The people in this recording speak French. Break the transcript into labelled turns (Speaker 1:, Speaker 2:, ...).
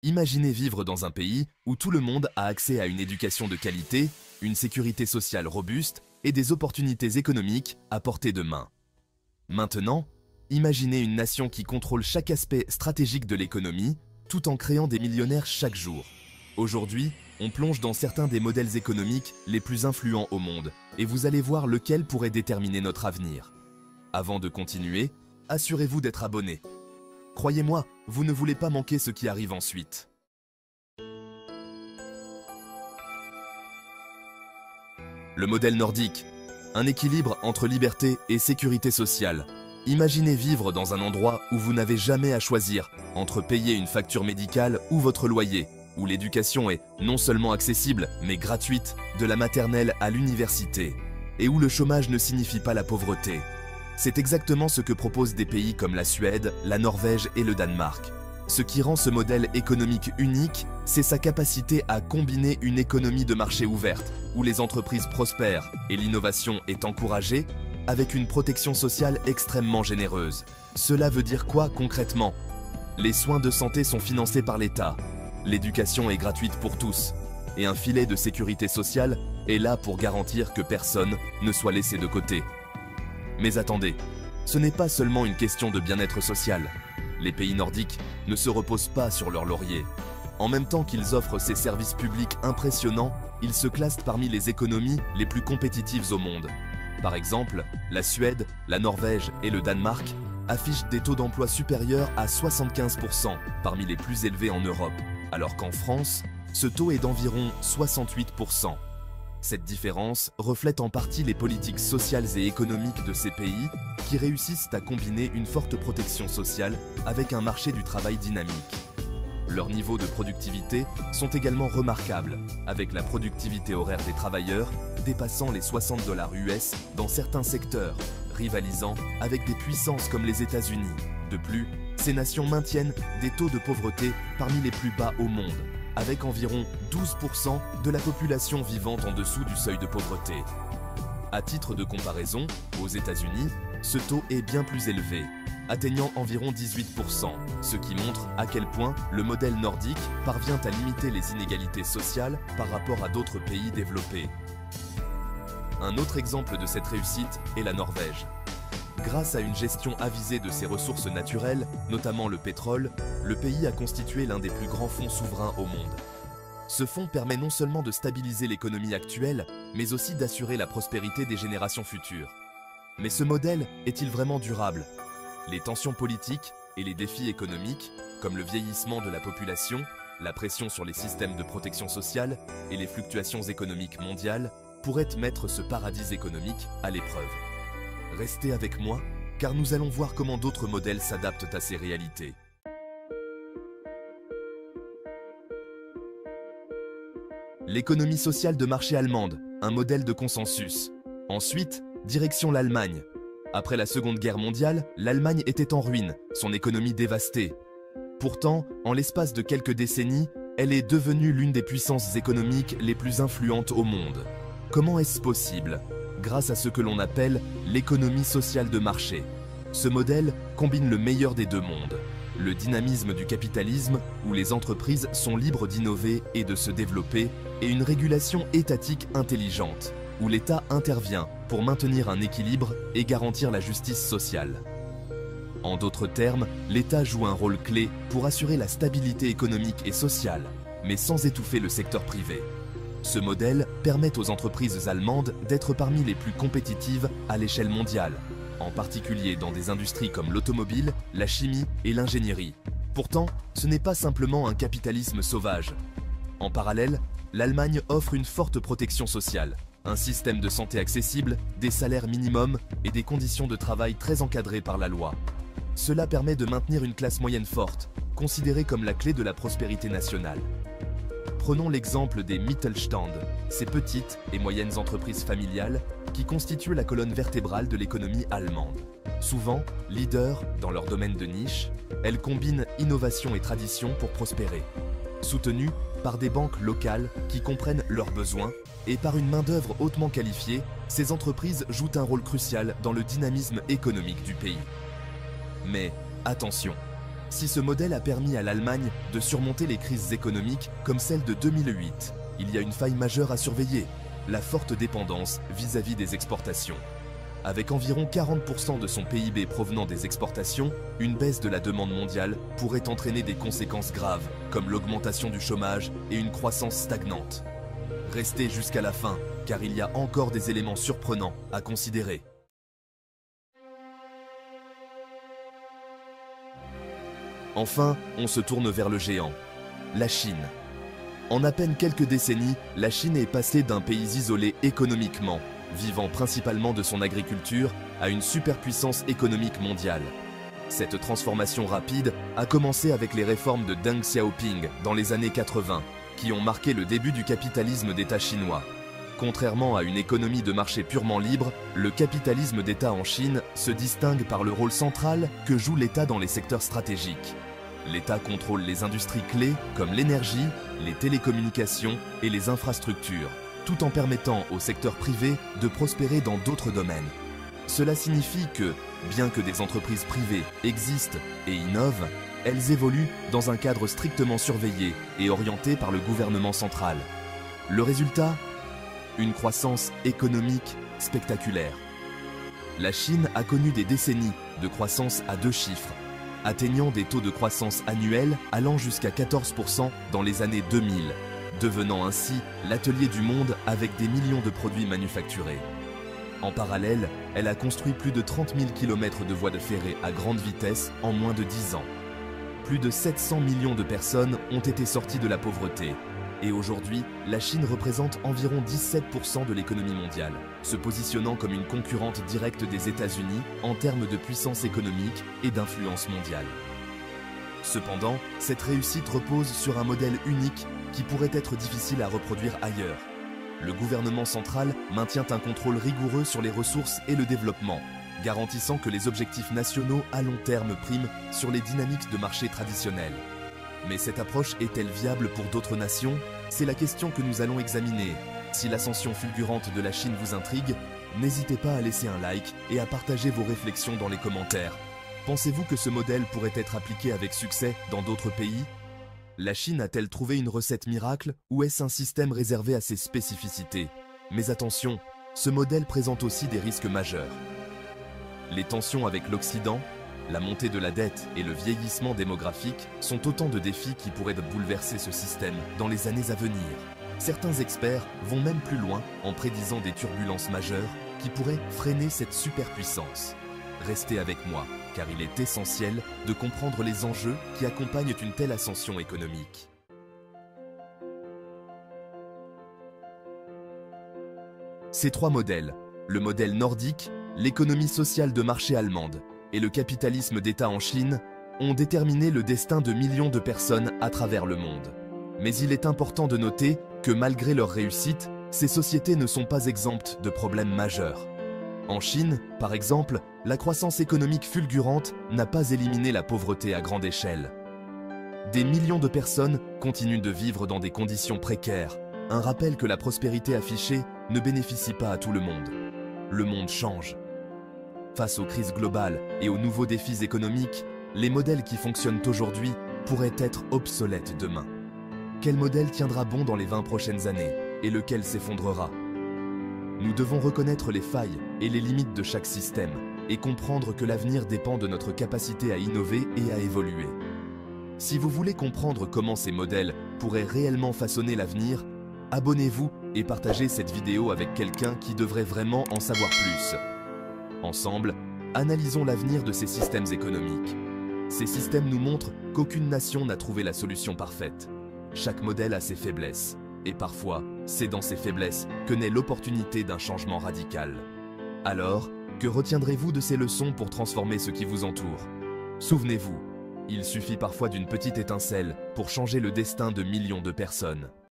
Speaker 1: Imaginez vivre dans un pays où tout le monde a accès à une éducation de qualité, une sécurité sociale robuste et des opportunités économiques à portée de main. Maintenant, imaginez une nation qui contrôle chaque aspect stratégique de l'économie, tout en créant des millionnaires chaque jour. Aujourd'hui, on plonge dans certains des modèles économiques les plus influents au monde, et vous allez voir lequel pourrait déterminer notre avenir. Avant de continuer, assurez-vous d'être abonné. Croyez-moi, vous ne voulez pas manquer ce qui arrive ensuite. Le modèle nordique. Un équilibre entre liberté et sécurité sociale. Imaginez vivre dans un endroit où vous n'avez jamais à choisir entre payer une facture médicale ou votre loyer, où l'éducation est non seulement accessible, mais gratuite, de la maternelle à l'université, et où le chômage ne signifie pas la pauvreté. C'est exactement ce que proposent des pays comme la Suède, la Norvège et le Danemark. Ce qui rend ce modèle économique unique, c'est sa capacité à combiner une économie de marché ouverte, où les entreprises prospèrent et l'innovation est encouragée, avec une protection sociale extrêmement généreuse. Cela veut dire quoi concrètement? Les soins de santé sont financés par l'État, l'éducation est gratuite pour tous, et un filet de sécurité sociale est là pour garantir que personne ne soit laissé de côté. Mais attendez, ce n'est pas seulement une question de bien-être social. Les pays nordiques ne se reposent pas sur leurs lauriers. En même temps qu'ils offrent ces services publics impressionnants, ils se classent parmi les économies les plus compétitives au monde. Par exemple, la Suède, la Norvège et le Danemark affichent des taux d'emploi supérieurs à 75%, parmi les plus élevés en Europe, alors qu'en France, ce taux est d'environ 68%. Cette différence reflète en partie les politiques sociales et économiques de ces pays qui réussissent à combiner une forte protection sociale avec un marché du travail dynamique. Leurs niveaux de productivité sont également remarquables, avec la productivité horaire des travailleurs dépassant les $60 US dans certains secteurs, rivalisant avec des puissances comme les États-Unis. De plus, ces nations maintiennent des taux de pauvreté parmi les plus bas au monde, avec environ 12% de la population vivant en dessous du seuil de pauvreté. À titre de comparaison, aux États-Unis, ce taux est bien plus élevé, atteignant environ 18%, ce qui montre à quel point le modèle nordique parvient à limiter les inégalités sociales par rapport à d'autres pays développés. Un autre exemple de cette réussite est la Norvège. Grâce à une gestion avisée de ses ressources naturelles, notamment le pétrole, le pays a constitué l'un des plus grands fonds souverains au monde. Ce fonds permet non seulement de stabiliser l'économie actuelle, mais aussi d'assurer la prospérité des générations futures. Mais ce modèle est-il vraiment durable? Les tensions politiques et les défis économiques, comme le vieillissement de la population, la pression sur les systèmes de protection sociale et les fluctuations économiques mondiales, pourraient mettre ce paradis économique à l'épreuve. Restez avec moi, car nous allons voir comment d'autres modèles s'adaptent à ces réalités. L'économie sociale de marché allemande, un modèle de consensus. Ensuite, direction l'Allemagne. Après la Seconde Guerre mondiale, l'Allemagne était en ruine, son économie dévastée. Pourtant, en l'espace de quelques décennies, elle est devenue l'une des puissances économiques les plus influentes au monde. Comment est-ce possible? Grâce à ce que l'on appelle l'économie sociale de marché. Ce modèle combine le meilleur des deux mondes. Le dynamisme du capitalisme, où les entreprises sont libres d'innover et de se développer, et une régulation étatique intelligente, où l'État intervient pour maintenir un équilibre et garantir la justice sociale. En d'autres termes, l'État joue un rôle clé pour assurer la stabilité économique et sociale, mais sans étouffer le secteur privé. Ce modèle permet aux entreprises allemandes d'être parmi les plus compétitives à l'échelle mondiale, en particulier dans des industries comme l'automobile, la chimie et l'ingénierie. Pourtant, ce n'est pas simplement un capitalisme sauvage. En parallèle, l'Allemagne offre une forte protection sociale, un système de santé accessible, des salaires minimums et des conditions de travail très encadrées par la loi. Cela permet de maintenir une classe moyenne forte, considérée comme la clé de la prospérité nationale. Prenons l'exemple des Mittelstand, ces petites et moyennes entreprises familiales qui constituent la colonne vertébrale de l'économie allemande. Souvent, leaders dans leur domaine de niche, elles combinent innovation et tradition pour prospérer. Soutenues par des banques locales qui comprennent leurs besoins et par une main-d'œuvre hautement qualifiée, ces entreprises jouent un rôle crucial dans le dynamisme économique du pays. Mais attention, Si ce modèle a permis à l'Allemagne de surmonter les crises économiques comme celle de 2008, il y a une faille majeure à surveiller, la forte dépendance vis-à-vis des exportations. Avec environ 40% de son PIB provenant des exportations, une baisse de la demande mondiale pourrait entraîner des conséquences graves, comme l'augmentation du chômage et une croissance stagnante. Restez jusqu'à la fin, car il y a encore des éléments surprenants à considérer. Enfin, on se tourne vers le géant, la Chine. En à peine quelques décennies, la Chine est passée d'un pays isolé économiquement, vivant principalement de son agriculture, à une superpuissance économique mondiale. Cette transformation rapide a commencé avec les réformes de Deng Xiaoping dans les années 80, qui ont marqué le début du capitalisme d'État chinois. Contrairement à une économie de marché purement libre, le capitalisme d'État en Chine se distingue par le rôle central que joue l'État dans les secteurs stratégiques. L'État contrôle les industries clés comme l'énergie, les télécommunications et les infrastructures, tout en permettant au secteur privé de prospérer dans d'autres domaines. Cela signifie que, bien que des entreprises privées existent et innovent, elles évoluent dans un cadre strictement surveillé et orienté par le gouvernement central. Le résultat ? Une croissance économique spectaculaire. La Chine a connu des décennies de croissance à 2 chiffres, atteignant des taux de croissance annuels allant jusqu'à 14% dans les années 2000, devenant ainsi l'atelier du monde avec des millions de produits manufacturés. En parallèle, elle a construit plus de 30 000 km de voies de ferrée à grande vitesse en moins de 10 ans. Plus de 700 millions de personnes ont été sorties de la pauvreté. Et aujourd'hui, la Chine représente environ 17% de l'économie mondiale, se positionnant comme une concurrente directe des États-Unis en termes de puissance économique et d'influence mondiale. Cependant, cette réussite repose sur un modèle unique qui pourrait être difficile à reproduire ailleurs. Le gouvernement central maintient un contrôle rigoureux sur les ressources et le développement, garantissant que les objectifs nationaux à long terme priment sur les dynamiques de marché traditionnelles. Mais cette approche est-elle viable pour d'autres nations? C'est la question que nous allons examiner. Si l'ascension fulgurante de la Chine vous intrigue, n'hésitez pas à laisser un like et à partager vos réflexions dans les commentaires. Pensez-vous que ce modèle pourrait être appliqué avec succès dans d'autres pays? La Chine a-t-elle trouvé une recette miracle ou est-ce un système réservé à ses spécificités? Mais attention, ce modèle présente aussi des risques majeurs. Les tensions avec l'Occident, la montée de la dette et le vieillissement démographique sont autant de défis qui pourraient bouleverser ce système dans les années à venir. Certains experts vont même plus loin en prédisant des turbulences majeures qui pourraient freiner cette superpuissance. Restez avec moi, car il est essentiel de comprendre les enjeux qui accompagnent une telle ascension économique. Ces 3 modèles, le modèle nordique, l'économie sociale de marché allemande et le capitalisme d'État en Chine, ont déterminé le destin de millions de personnes à travers le monde. Mais il est important de noter que malgré leur réussite, ces sociétés ne sont pas exemptes de problèmes majeurs. En Chine, par exemple, la croissance économique fulgurante n'a pas éliminé la pauvreté à grande échelle. Des millions de personnes continuent de vivre dans des conditions précaires, un rappel que la prospérité affichée ne bénéficie pas à tout le monde. Le monde change. Face aux crises globales et aux nouveaux défis économiques, les modèles qui fonctionnent aujourd'hui pourraient être obsolètes demain. Quel modèle tiendra bon dans les 20 prochaines années et lequel s'effondrera? Nous devons reconnaître les failles et les limites de chaque système et comprendre que l'avenir dépend de notre capacité à innover et à évoluer. Si vous voulez comprendre comment ces modèles pourraient réellement façonner l'avenir, abonnez-vous et partagez cette vidéo avec quelqu'un qui devrait vraiment en savoir plus. Ensemble, analysons l'avenir de ces systèmes économiques. Ces systèmes nous montrent qu'aucune nation n'a trouvé la solution parfaite. Chaque modèle a ses faiblesses, et parfois, c'est dans ces faiblesses que naît l'opportunité d'un changement radical. Alors, que retiendrez-vous de ces leçons pour transformer ce qui vous entoure? Souvenez-vous, il suffit parfois d'une petite étincelle pour changer le destin de millions de personnes.